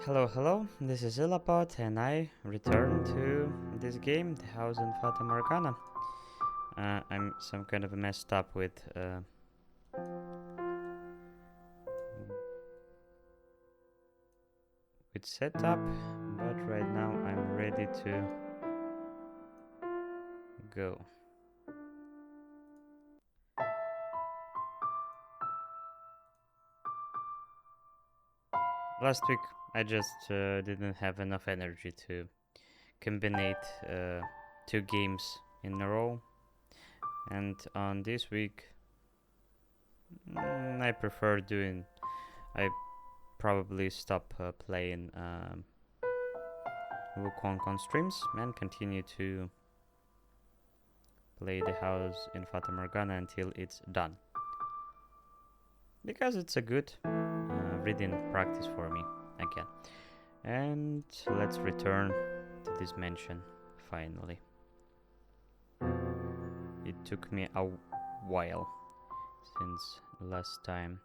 Hello, this is Ilapod and I return to this game, the house in Fata Morgana. I'm some kind of messed up with setup, but right now I'm ready to go. Last week I just didn't have enough energy to combine two games in a row, and on this week I prefer doing. I probably stop playing Wukong on streams and continue to play the house in Fata Morgana until it's done. Because it's a good reading practice for me again. And let's return to this mansion finally. It took me a while since last time.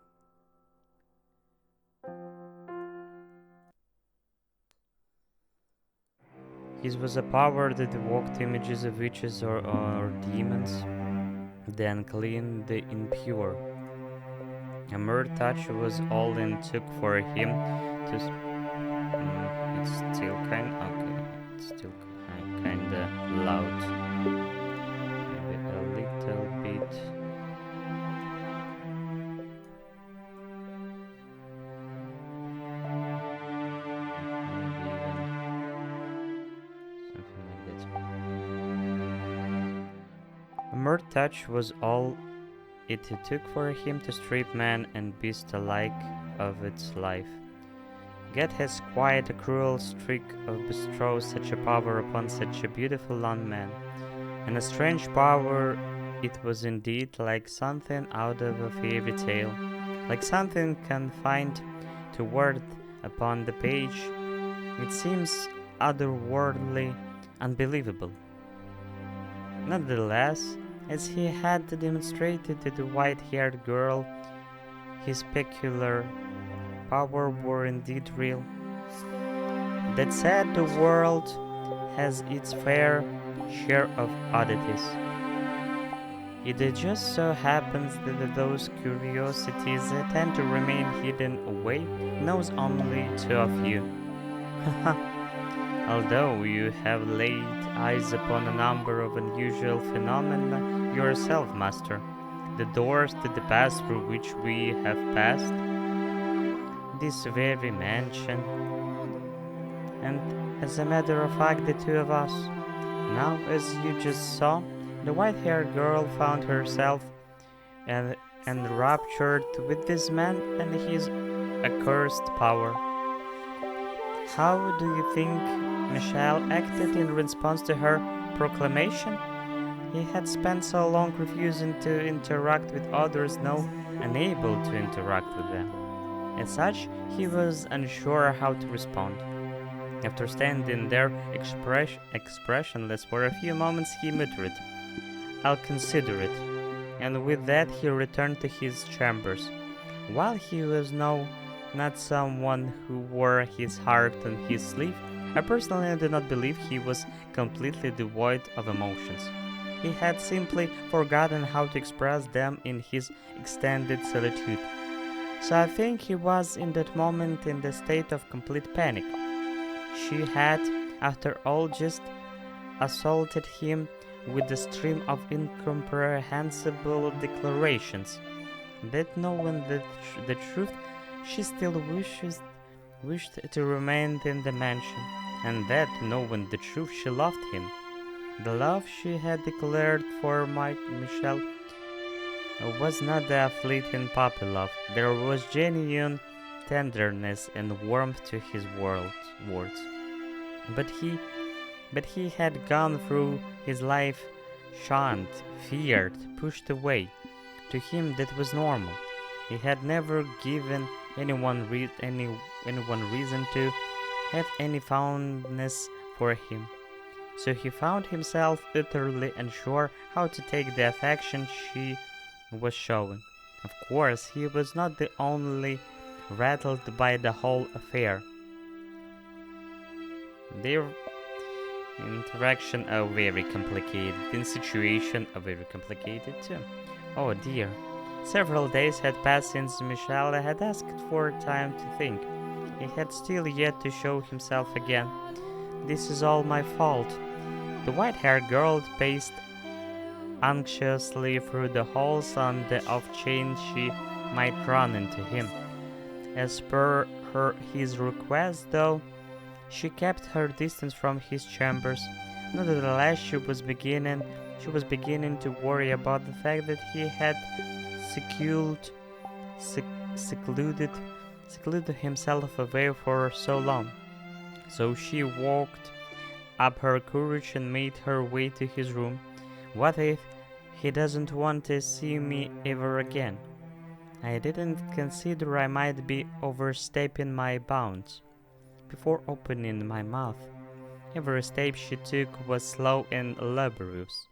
His was a power that evoked images of witches or demons, the unclean, the impure. A mere touch was all it took for him to. It's still okay. It's still kinda loud. Maybe a little bit. Maybe even something like that. A mere touch was all it took for him to strip man and beast alike of its life. Yet has quite a cruel streak of bestow such a power upon such a beautiful young man, and a strange power it was indeed, like something out of a fairy tale, like something confined to word upon the page. It seems otherworldly, unbelievable. Nevertheless, as he had demonstrated to the white-haired girl, his peculiar power were indeed real. That said, the world has its fair share of oddities. It just so happens that those curiosities that tend to remain hidden away knows only two of you. Although you have laid eyes upon a number of unusual phenomena yourself, Master, the doors to the past through which we have passed, this very mansion, and as a matter of fact, the two of us. Now, as you just saw, the white-haired girl found herself enraptured with this man and his accursed power. How do you think Michelle acted in response to her proclamation? He had spent so long refusing to interact with others, now unable to interact with them. As such, he was unsure how to respond. After standing there expressionless for a few moments, he muttered, "I'll consider it." And with that, he returned to his chambers. While he was not someone who wore his heart on his sleeve, I personally do not believe he was completely devoid of emotions. He had simply forgotten how to express them in his extended solitude. So I think he was in that moment in the state of complete panic. She had, after all, just assaulted him with a stream of incomprehensible declarations. That knowing the truth, she still wished to remain in the mansion, and that knowing the truth, she loved him. The love she had declared for Michel was not a fleeting puppy love. There was genuine tenderness and warmth to his words. But he had gone through his life shunned, feared, pushed away. To him that was normal. He had never given anyone reason to have any fondness for him. So he found himself utterly unsure how to take the affection she was showing. Of course, he was not the only rattled by the whole affair. Their interaction are very complicated, and situation are very complicated too. Oh dear. Several days had passed since Michel had asked for time to think. He had still yet to show himself again. This is all my fault. The white-haired girl paced anxiously through the halls on the off chance she might run into him. As per his request, though, she kept her distance from his chambers. Nevertheless, she was beginning to worry about the fact that he had secluded himself away for so long. So she walked up her courage and made her way to his room. What if he doesn't want to see me ever again? I didn't consider I might be overstepping my bounds before opening my mouth. Every step she took was slow and laborious.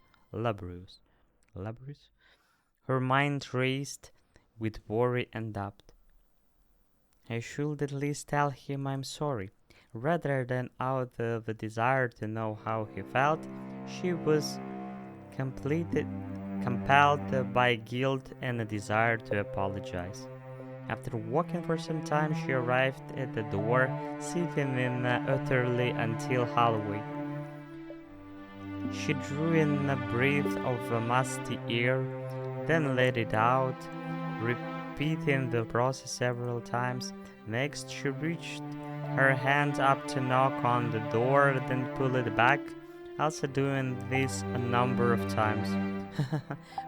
Her mind raced with worry and doubt. I should at least tell him I'm sorry. Rather than out of a desire to know how he felt, she was compelled by guilt and a desire to apologize. After walking for some time, she arrived at the door, sitting in an utterly until hallway. She drew in a breath of musty air, then let it out, repeating the process several times. Next, she reached her hand up to knock on the door, then pull it back, also doing this a number of times.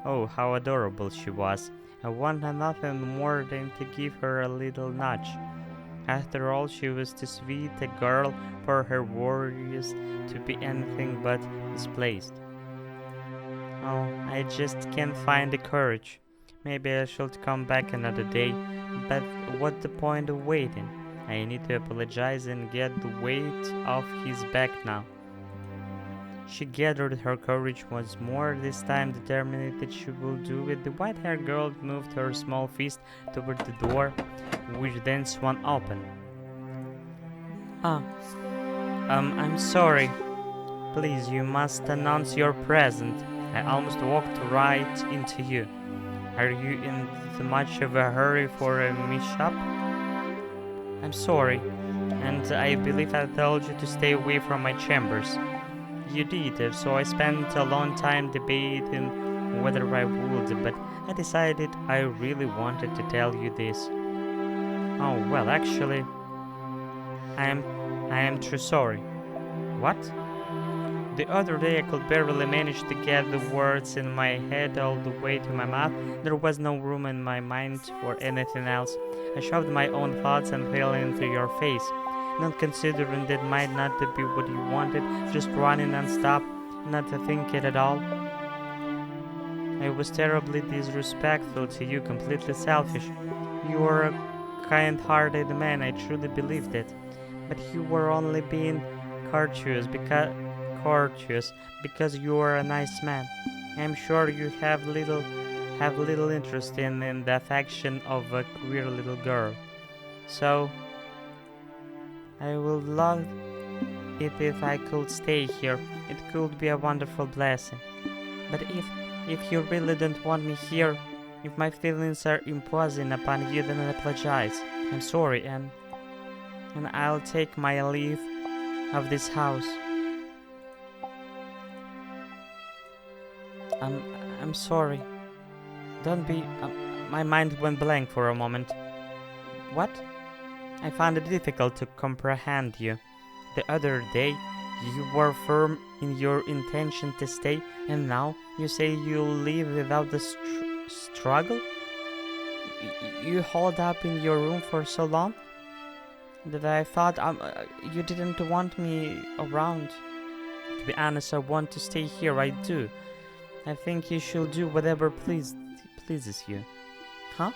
Oh, how adorable she was. I wanted nothing more than to give her a little nudge. After all, she was too sweet a girl for her worries to be anything but misplaced. Oh, I just can't find the courage. Maybe I should come back another day, but what's the point of waiting? I need to apologize and get the weight off his back now. She gathered her courage once more, this time determined that she would do it. The white-haired girl moved her small fist toward the door, which then swung open. I'm sorry. Please, you must announce your presence. I almost walked right into you. Are you in much of a hurry for a mishap? I'm sorry, and I believe I told you to stay away from my chambers. You did, so I spent a long time debating whether I would, but I decided I really wanted to tell you this. Oh, well, actually, I am too sorry. What? The other day I could barely manage to get the words in my head all the way to my mouth. There was no room in my mind for anything else. I shoved my own thoughts and fell into your face. Not considering that might not be what you wanted, just running non-stop, not thinking at all. I was terribly disrespectful to you, completely selfish. You are a kind-hearted man, I truly believed it. But you were only being courteous because you are a nice man. I'm sure you have little interest in the affection of a queer little girl. So I would love it if I could stay here. It could be a wonderful blessing. But if you really don't want me here, if my feelings are imposing upon you, then I apologize. I'm sorry, and I'll take my leave of this house. I'm sorry. Don't be. My mind went blank for a moment. What? I found it difficult to comprehend you. The other day, you were firm in your intention to stay, and now you say you'll leave without the struggle? You holed up in your room for so long that I thought you didn't want me around. To be honest, I want to stay here, I do. I think you should do whatever pleases you. Huh?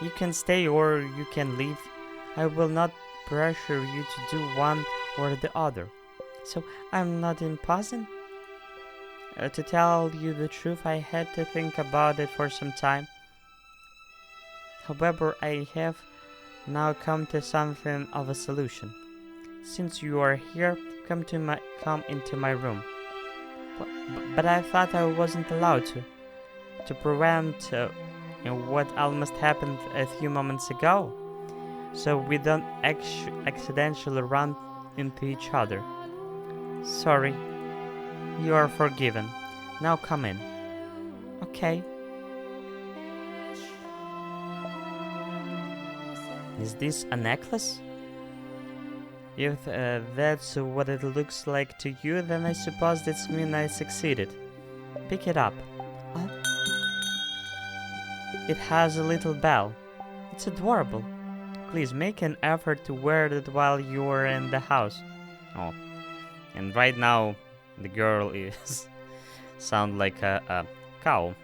You can stay or you can leave. I will not pressure you to do one or the other. So I'm not imposing? To tell you the truth, I had to think about it for some time. However, I have now come to something of a solution. Since you are here, come into my room. But I thought I wasn't allowed to prevent what almost happened a few moments ago, so we don't accidentally run into each other. Sorry, you are forgiven. Now come in. Okay. Is this a necklace? If that's what it looks like to you, then I suppose that means I succeeded. Pick it up. It has a little bell. It's adorable. Please make an effort to wear it while you are in the house. Oh, and right now the girl is sound like a cow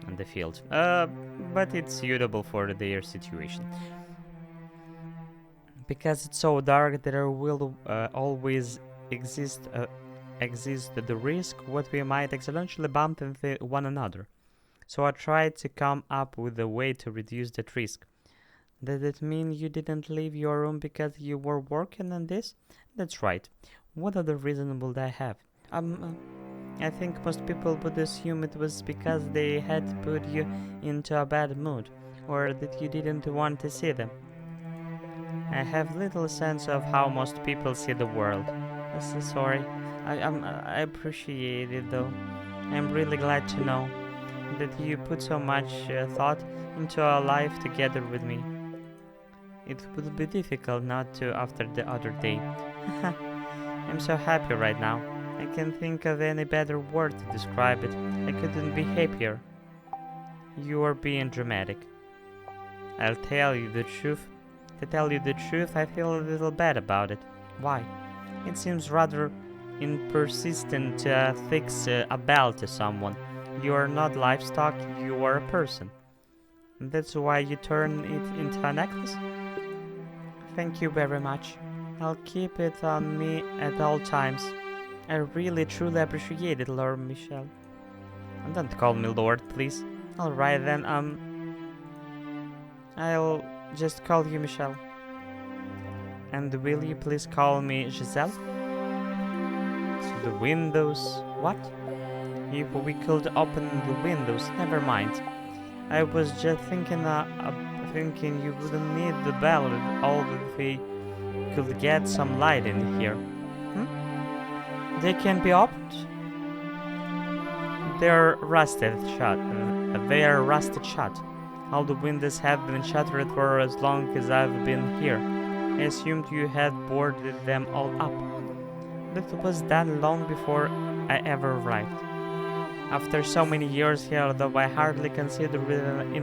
in the field. But it's suitable for their situation. Because it's so dark, there will always exist the risk what we might accidentally bump into one another. So I tried to come up with a way to reduce that risk. Does it mean you didn't leave your room because you were working on this? That's right. What other reason would I have? I think most people would assume it was because they had put you into a bad mood, or that you didn't want to see them. I have little sense of how most people see the world. I'm so sorry. I appreciate it though. I'm really glad to know that you put so much thought into our life together with me. It would be difficult not to after the other day. I'm so happy right now. I can't think of any better word to describe it. I couldn't be happier. You are being dramatic. I'll tell you the truth. To tell you the truth, I feel a little bad about it. Why? It seems rather persistent to fix a bell to someone. You are not livestock, you are a person. That's why you turn it into a necklace? Thank you very much. I'll keep it on me at all times. I really truly appreciate it, Lord Michel. And don't call me Lord, please. Alright then, I'll just call you Michelle. And will you please call me Giselle? So the windows... What? If we could open the windows, never mind. I was just thinking you wouldn't need the bell at all if we could get some light in here. They can be opened? They're rusted shut. All the windows have been shuttered for as long as I've been here. I assumed you had boarded them all up. That was done long before I ever arrived. After so many years here, though, I hardly consider it an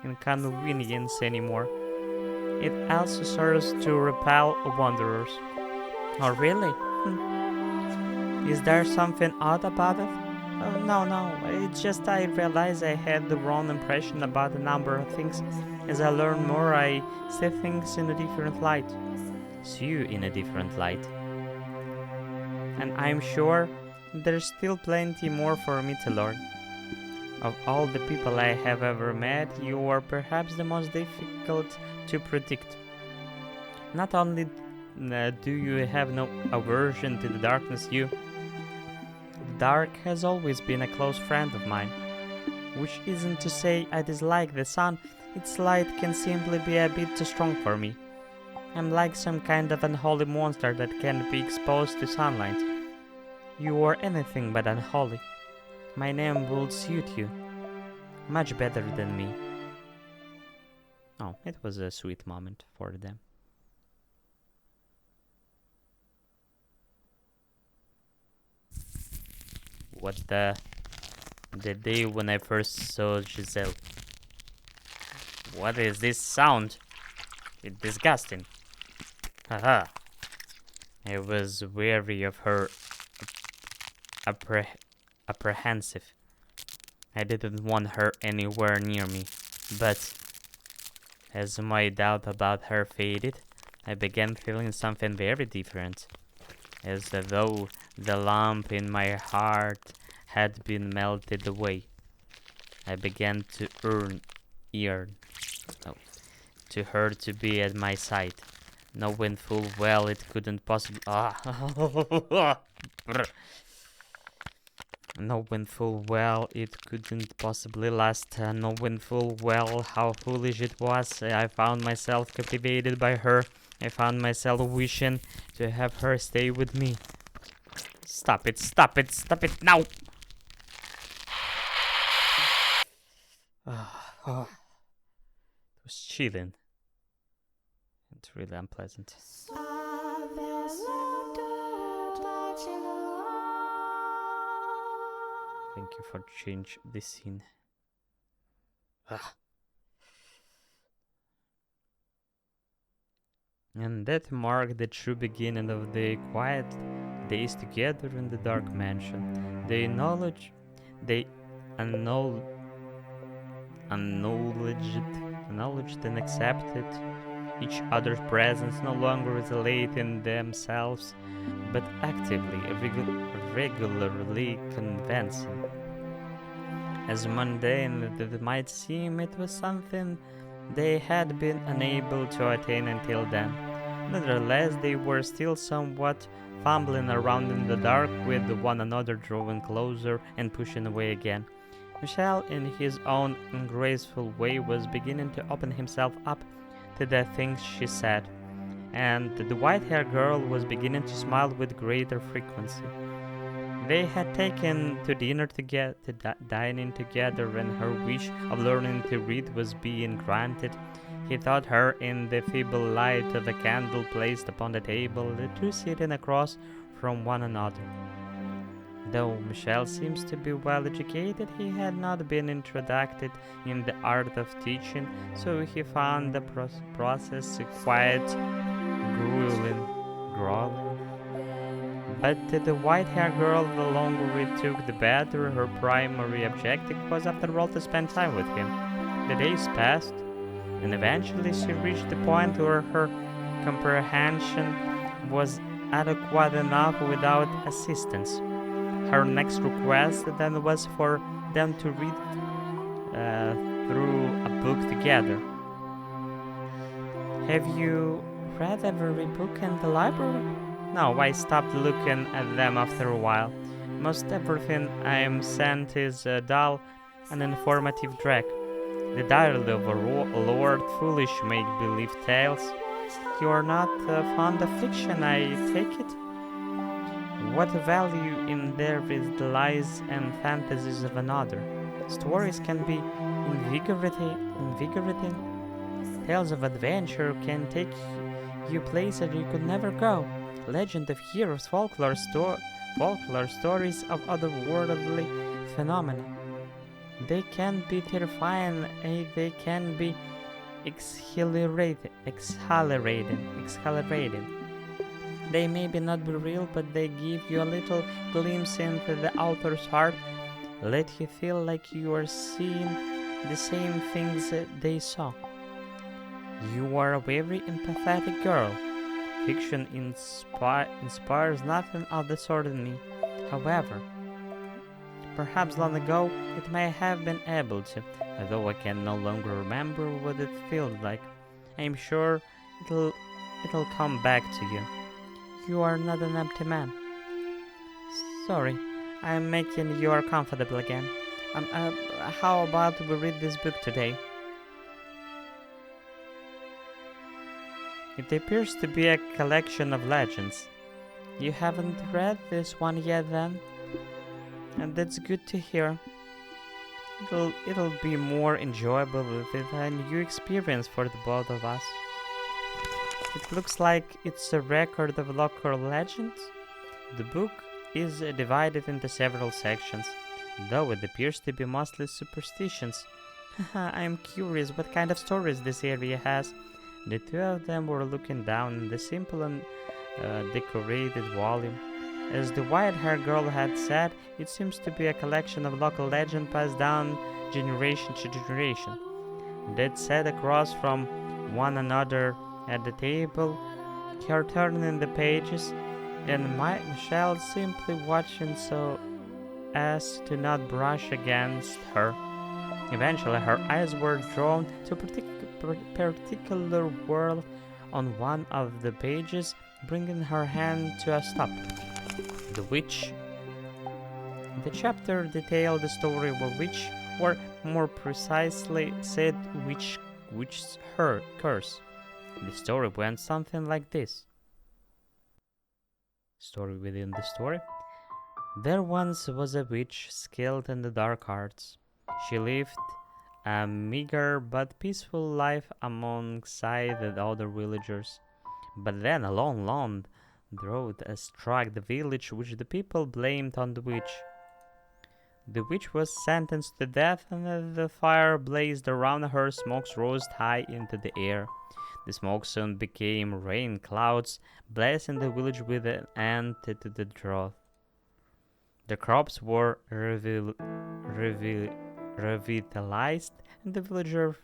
inconvenience anymore. It also serves to repel wanderers. Oh, really? Is there something odd about it? No. It's just I realized I had the wrong impression about a number of things. As I learn more, I see things in a different light. See you in a different light. And I'm sure there's still plenty more for me to learn. Of all the people I have ever met, you are perhaps the most difficult to predict. Not only do you have no aversion to the darkness, the dark has always been a close friend of mine. Which isn't to say I dislike the sun, its light can simply be a bit too strong for me. I'm like some kind of unholy monster that can't be exposed to sunlight. You are anything but unholy. My name will suit you. Much better than me. Oh, it was a sweet moment for them. What the day when I first saw Giselle. What is this sound? It's disgusting. Haha. I was wary of her, apprehensive. I didn't want her anywhere near me, but as my doubt about her faded, I began feeling something very different, as though the lump in my heart had been melted away. I began to yearn to her to be at my side. knowing full well it couldn't possibly knowing full well it couldn't possibly last, knowing full well how foolish it was, I found myself captivated by her. I found myself wishing to have her stay with me. Stop it, stop it, stop it now! It was chilling. It's really unpleasant. Thank you for change the scene. And that marked the true beginning of their quiet days together in the dark mansion. They acknowledged and accepted each other's presence, no longer isolating themselves, but actively, regularly convincing. As mundane as it might seem, it was something they had been unable to attain until then. Nevertheless, they were still somewhat fumbling around in the dark, with one another drawing closer and pushing away again. Michel, in his own ungraceful way, was beginning to open himself up to the things she said, and the white-haired girl was beginning to smile with greater frequency. They had taken to dinner together, dining together, and her wish of learning to read was being granted. He thought her, in the feeble light of a candle placed upon the table, the two sitting across from one another. Though Michel seems to be well educated, he had not been introduced in the art of teaching, so he found the process quite grueling. But to the white-haired girl, the longer it took, the better. Her primary objective was, after all, to spend time with him. The days passed, and eventually she reached the point where her comprehension was adequate enough without assistance. Her next request then was for them to read through a book together. Have you read every book in the library? No, I stopped looking at them after a while. Most everything I am sent is dull and informative drag. The diary of a lord, foolish make-believe tales. You are not fond of fiction, I take it? What value in there is the lies and fantasies of another? Stories can be invigorating. Tales of adventure can take you places you could never go. Legend of heroes, folklore stories of otherworldly phenomena. They can be terrifying, they can be exhilarating. They may not be real, but they give you a little glimpse into the author's heart, let you feel like you are seeing the same things they saw. You are a very empathetic girl. Fiction inspires nothing of the sort in me. However, perhaps long ago it may have been able to, although I can no longer remember what it feels like. I am sure it'll come back to you. You are not an empty man. Sorry, I am making you uncomfortable again. How about we read this book today? It appears to be a collection of legends. You haven't read this one yet, then? And that's good to hear. It'll be more enjoyable with a new experience for the both of us. It looks like it's a record of local legends. The book is divided into several sections, though it appears to be mostly superstitions. I'm curious what kind of stories this area has. The two of them were looking down the simple and decorated volume. As the white-haired girl had said, it seems to be a collection of local legends passed down generation to generation. They sat across from one another at the table, her turning the pages, and Michelle simply watching so as to not brush against her. Eventually, her eyes were drawn to a particular word on one of the pages, bringing her hand to a stop. The witch. The chapter detailed the story of a witch, or more precisely said, witch's her curse. The story went something like this. Story within the story. There once was a witch skilled in the dark arts. She lived a meager but peaceful life alongside the other villagers. But then a long drought struck the village, which the people blamed on the witch. The witch was sentenced to death, and as the fire blazed around her, smoke rose high into the air. The smoke soon became rain clouds, blessing the village with an end to the drought. The crops were revitalized, and the villagers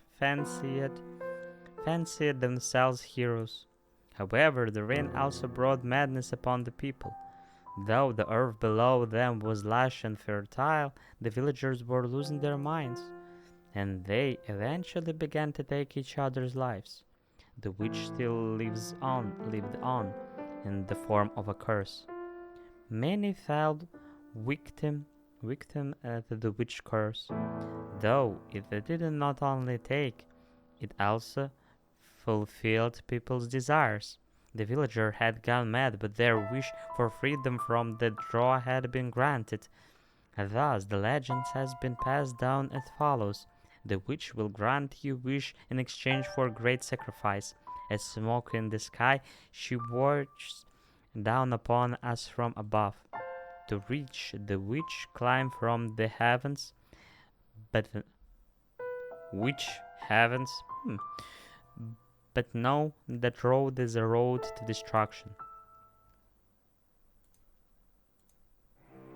fancied themselves heroes. However, the rain also brought madness upon the people. Though the earth below them was lush and fertile, the villagers were losing their minds, and they eventually began to take each other's lives. The witch still lived on, in the form of a curse. Many fell victim to the witch curse, though it did not only take, it also fulfilled people's desires. The villager had gone mad, but their wish for freedom from the drought had been granted. Thus, the legend has been passed down as follows. The witch will grant you wish in exchange for great sacrifice. As smoke in the sky, she watches down upon us from above. To reach the witch, climb from the heavens, but which heavens? But know that road is a road to destruction.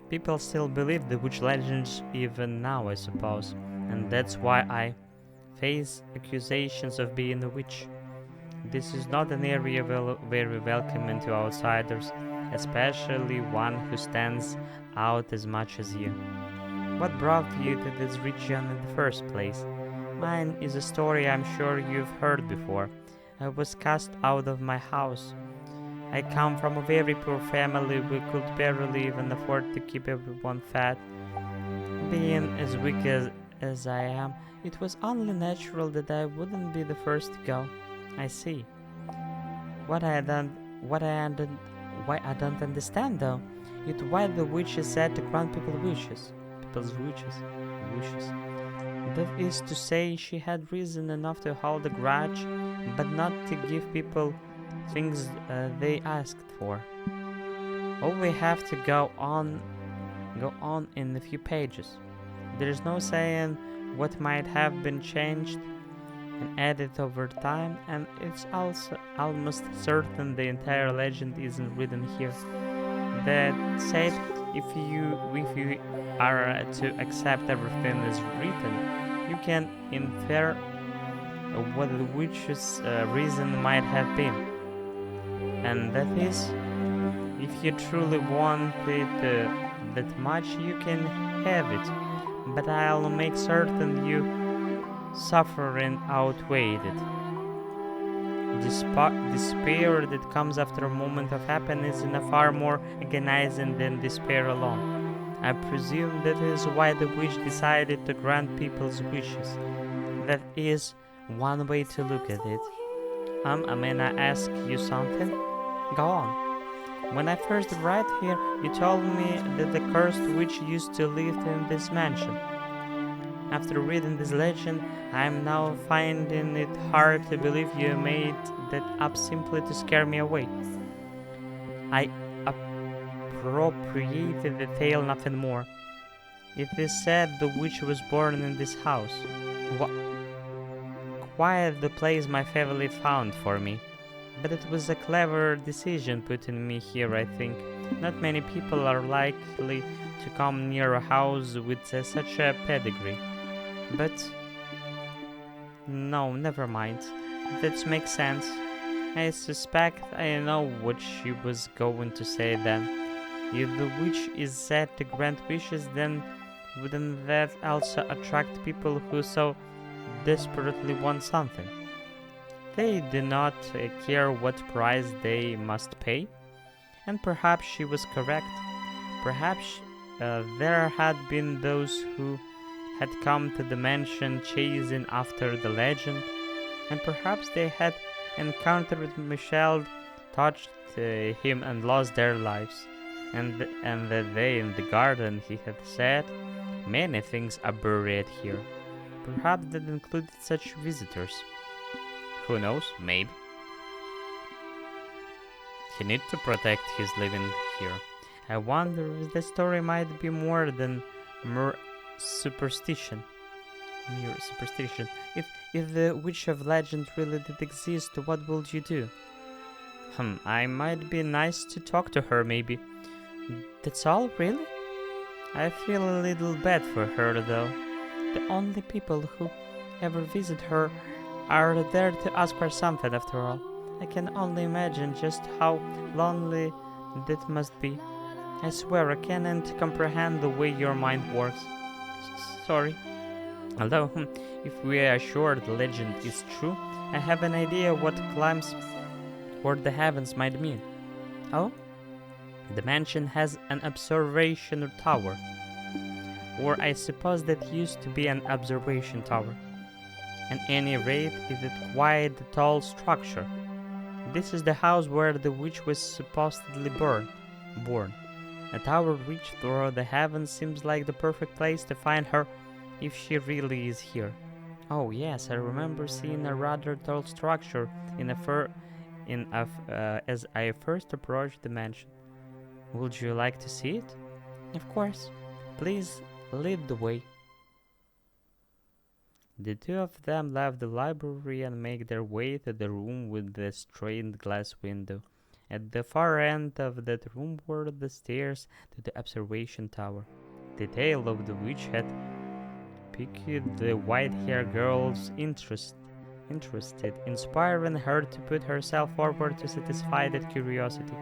People still believe the witch legends even now, I suppose, and that's why I face accusations of being a witch. This is not an area very welcoming to outsiders, especially one who stands out as much as you. What brought you to this region in the first place? Mine is a story I'm sure you've heard before. I was cast out of my house. I come from a very poor family. We could barely even afford to keep everyone fed. Being as weak as I am, it was only natural that I wouldn't be the first to go. I see. Why I don't understand though, is why the witch is said to grant people's wishes. That is to say, she had reason enough to hold a grudge, but not to give people things they asked for. All we have to go on in a few pages. There is no saying what might have been changed and added over time, and it's also almost certain the entire legend isn't written here. That said, if you are to accept everything as written, you can infer what the witch's reason might have been. And that is, if you truly want it that much, you can have it. But I'll make certain you suffering outweighed it. Despair that comes after a moment of happiness is far more agonizing than despair alone. I presume that is why the witch decided to grant people's wishes. That is one way to look at it. May I ask you something? Go on. When I first arrived here, you told me that the cursed witch used to live in this mansion. After reading this legend, I am now finding it hard to believe you made that up simply to scare me away. I appropriated the tale, nothing more. It is said the witch was born in this house. Quite the place my family found for me. But it was a clever decision putting me here, I think. Not many people are likely to come near a house with such a pedigree. But no, never mind. That makes sense. I suspect I know what she was going to say then. If the witch is said to grant wishes, then wouldn't that also attract people who so desperately want something? They do not care what price they must pay. And perhaps she was correct. Perhaps there had been those who had come to the mansion chasing after the legend, and perhaps they had encountered Michelle, touched him, and lost their lives, and that they in the garden he had said, many things are buried here. Perhaps that included such visitors. Who knows? Maybe. He needs to protect his living here. I wonder if the story might be more than mere superstition. Mere superstition. If the witch of legend really did exist, what would you do? I might be nice to talk to her, maybe. That's all, really? I feel a little bad for her, though. The only people who ever visit her are there to ask her something, after all. I can only imagine just how lonely that must be. I swear I cannot comprehend the way your mind works. Sorry. Although, if we are sure the legend is true, I have an idea what climbs toward the heavens might mean. Oh? The mansion has an observation tower. Or I suppose that used to be an observation tower. At any rate, it is quite a tall structure. This is the house where the witch was supposedly born. A tower reached through the heavens seems like the perfect place to find her if she really is here. Oh yes, I remember seeing a rather tall structure as I first approached the mansion. Would you like to see it? Of course. Please lead the way. The two of them left the library and made their way to the room with the stained glass window. At the far end of that room were the stairs to the observation tower. The tale of the witch had piqued the white-haired girl's interest, inspiring her to put herself forward to satisfy that curiosity.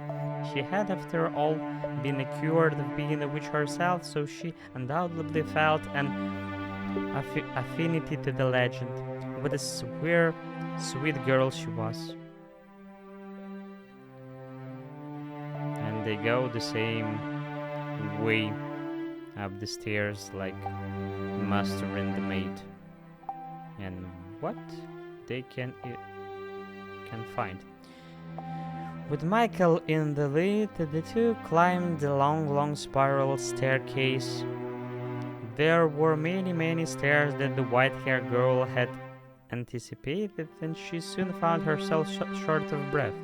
She had, after all, been accused of being a witch herself, so she undoubtedly felt an affinity to the legend. What a sweet girl she was. And they go the same way up the stairs like master and the maid. And what they can find. With Michael in the lead, the two climbed the long spiral staircase. There were many stairs that the white-haired girl had anticipated, and she soon found herself short of breath.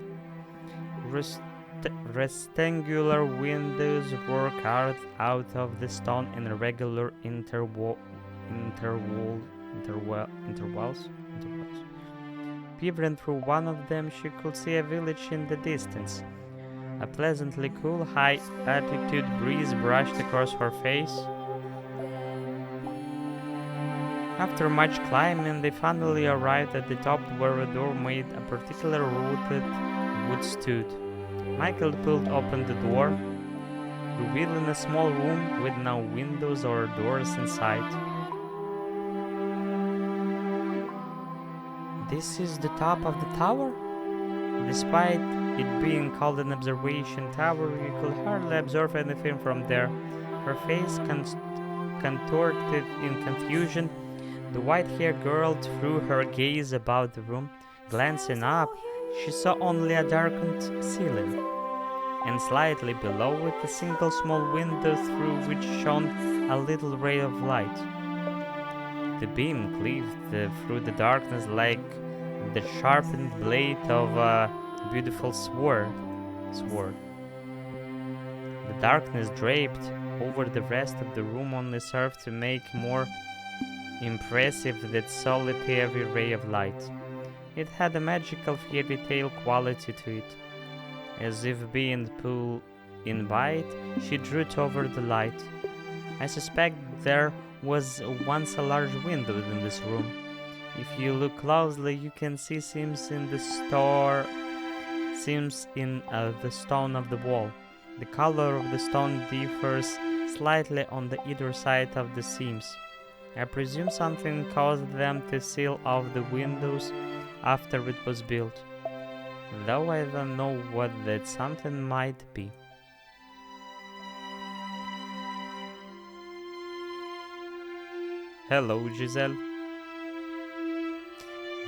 Rectangular windows were carved out of the stone in regular intervals. Peering through one of them, she could see a village in the distance. A pleasantly cool, high-altitude breeze brushed across her face. After much climbing, they finally arrived at the top where a door made a particular rooted wood stood. Michael pulled open the door, revealing a small room with no windows or doors inside. This is the top of the tower? Despite it being called an observation tower, you could hardly observe anything from there. Her face contorted in confusion. The white-haired girl threw her gaze about the room. Glancing up, she saw only a darkened ceiling, and slightly below it a single small window through which shone a little ray of light. The beam cleaved through the darkness like the sharpened blade of a beautiful sword. The darkness draped over the rest of the room only served to make more impressive that solitary ray of light. It had a magical fairy tale quality to it. As if being pulled in by it, she drew toward the light. I suspect there was once a large window in this room. If you look closely, you can see seams in the stone of the wall. The color of the stone differs slightly on the either side of the seams. I presume something caused them to seal off the windows after it was built, though I don't know what that something might be. Hello, Giselle.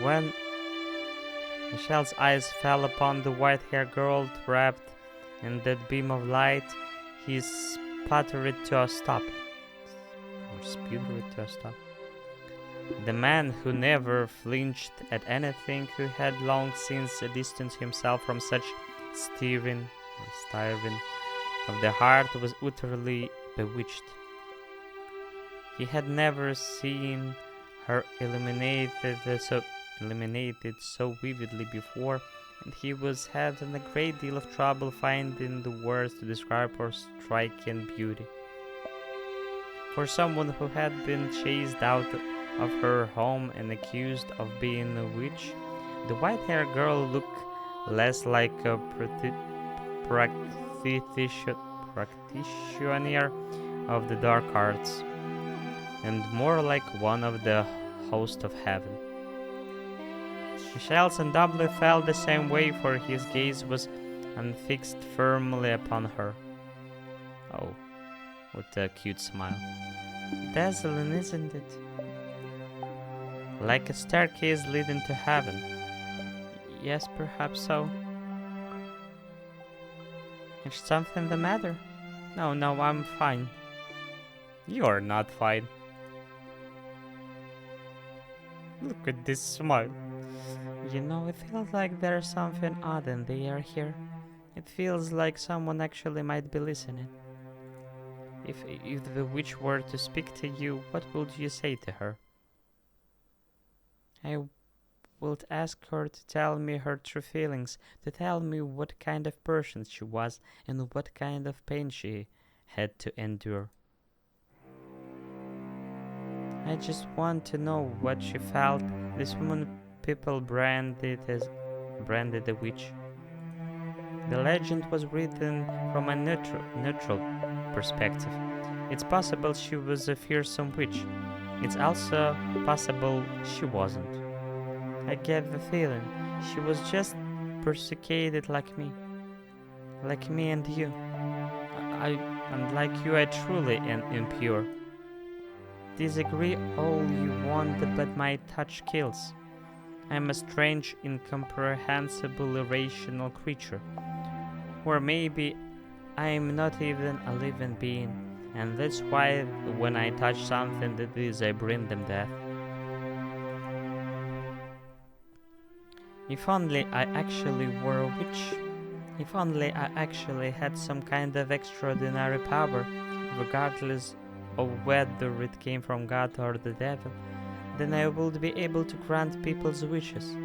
When Michelle's eyes fell upon the white-haired girl wrapped in that beam of light, he sputtered to a stop. Or sputtered to a stop. The man who never flinched at anything, who had long since distanced himself from such stirring of the heart, was utterly bewitched. He had never seen her illuminated so vividly before, and he was having a great deal of trouble finding the words to describe her striking beauty. For someone who had been chased out of her home and accused of being a witch, the white-haired girl looked less like a practitioner of the dark arts, and more like one of the host of heaven. Michelle's undoubtedly felt the same way, for his gaze was unfixed firmly upon her. Oh, what a cute smile. Dazzling, isn't it? Like a staircase leading to heaven. Yes, perhaps so. Is something the matter? No, I'm fine. You're not fine. Look at this smile. You know, it feels like there's something odd in the air here. It feels like someone actually might be listening. If the witch were to speak to you, what would you say to her? I would ask her to tell me her true feelings, to tell me what kind of person she was and what kind of pain she had to endure. I just want to know what she felt. This woman people branded a witch. The legend was written from a neutral perspective. It's possible she was a fearsome witch. It's also possible she wasn't. I get the feeling she was just persecuted like me and you. And like you, I truly am impure. Disagree all you want, but my touch kills. I'm a strange, incomprehensible, irrational creature. Or maybe I'm not even a living being, and that's why when I touch something that is, I bring them death. If only I actually were a witch. If only I actually had some kind of extraordinary power, regardless of whether it came from God or the devil, then I would be able to grant people's wishes.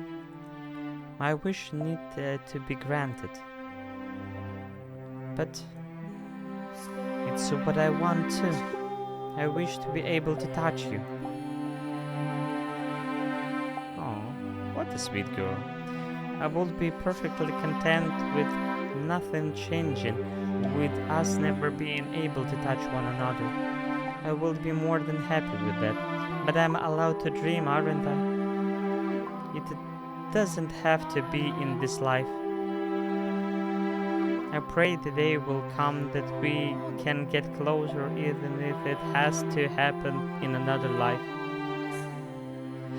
My wish needed to be granted. But it's what I want too. I wish to be able to touch you. Oh, what a sweet girl. I would be perfectly content with nothing changing, with us never being able to touch one another. I would be more than happy with that. But I'm allowed to dream, aren't I? It doesn't have to be in this life. I pray the day will come that we can get closer, even if it has to happen in another life.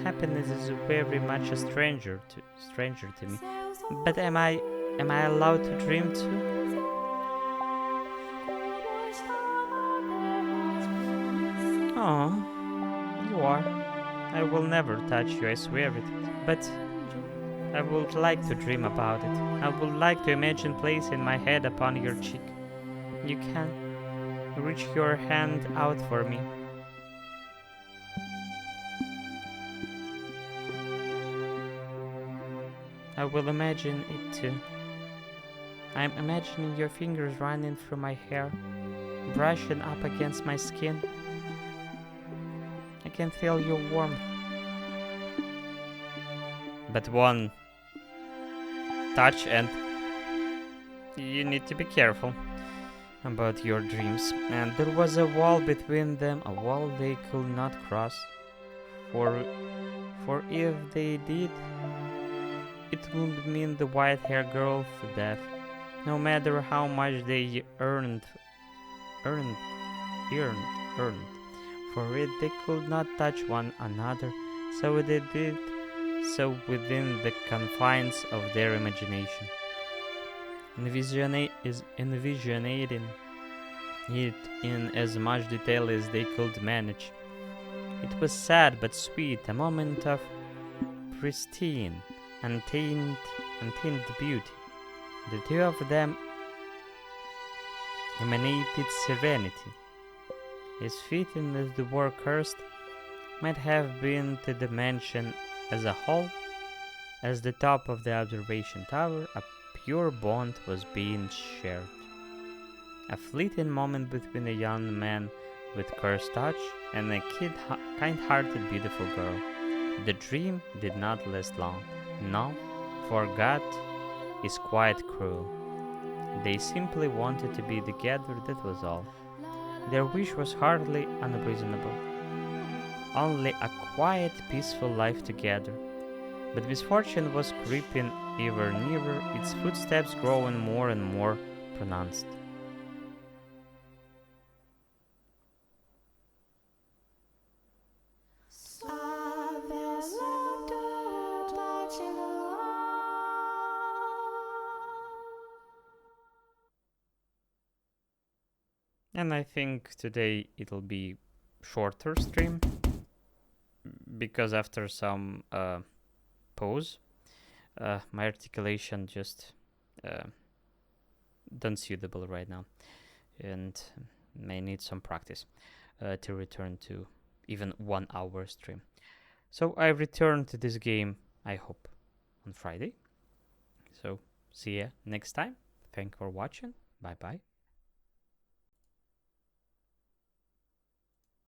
Happiness is very much a stranger to me. But am I allowed to dream too? Oh, you are. I will never touch you, I swear it. But I would like to dream about it. I would like to imagine placing my head upon your cheek. You can reach your hand out for me. I will imagine it too. I'm imagining your fingers running through my hair, brushing up against my skin. I can feel your warmth. But one touch and you need to be careful about your dreams. And there was a wall between them, a wall they could not cross. For if they did, it would mean the white-haired girl to death, no matter how much they earned, earned, earned. For it, they could not touch one another, so they did so within the confines of their imagination, envisioning it in as much detail as they could manage. It was sad but sweet, a moment of pristine, untainted beauty. The two of them emanated serenity. As fitting as the word cursed might have been to the mansion as a whole, as the top of the observation tower, a pure bond was being shared. A fleeting moment between a young man with cursed touch and a kind-hearted, beautiful girl. The dream did not last long. No, for God is quite cruel. They simply wanted to be together, that was all. Their wish was hardly unreasonable. Only a quiet, peaceful life together. But misfortune was creeping ever nearer, its footsteps growing more and more pronounced. And I think today it'll be shorter stream because after some pause, my articulation just don't suitable right now, and may need some practice to return to even 1 hour stream. So I return to this game, I hope, on Friday. So see ya next time. Thank you for watching. Bye bye.